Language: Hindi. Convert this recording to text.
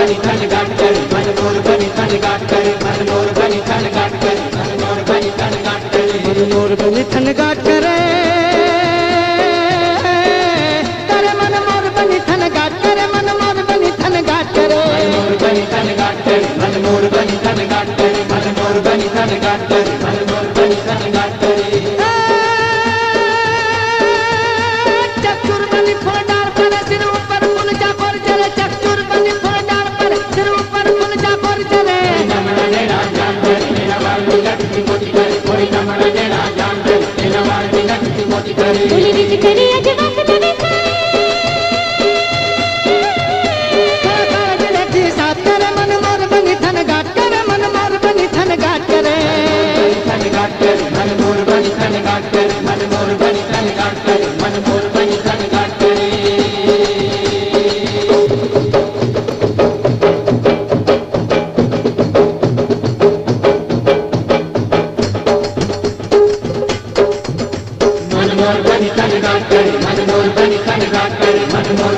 बनी थन गाट करे मन मोर बनी थन गाट करे मन मोर बनी थन गाट करे मन मोर बनी थन गाट करे मन मोर बनी थन गाट करे करे मन मोर बनी थन गाट करे मन मोर बनी थन गाट करे मन मोर बनी थन गाट करे मन मोर बनी थन गाट करे मन मोर बनी थन गाट करे मन मोर बनी थन गाट करे चक्चूर बनी फूल डाल पर सिर ऊपर फूल चापर चले चक्चूर बनी फूल डाल पर सिर ऊपर फूल चापर चले नमन नेड़ा जान करे मेरा बाल बिगट की मोती करे कोई नमन नेड़ा जान करे मेरा बाल बिगट की मोती करे बोली विच करे अज वक्त तने साथ करे मन मोर बनी थन गाट करे मन मोर बनी थन गाट करे थन गाट करे मन मोर बनी थन गाट करे मन मोर बनी थन गाट करे मन मोर बनी थन गाट करे मन मोर बनी थन गाट करे मन मोर बनी थन गाट करे मन मोर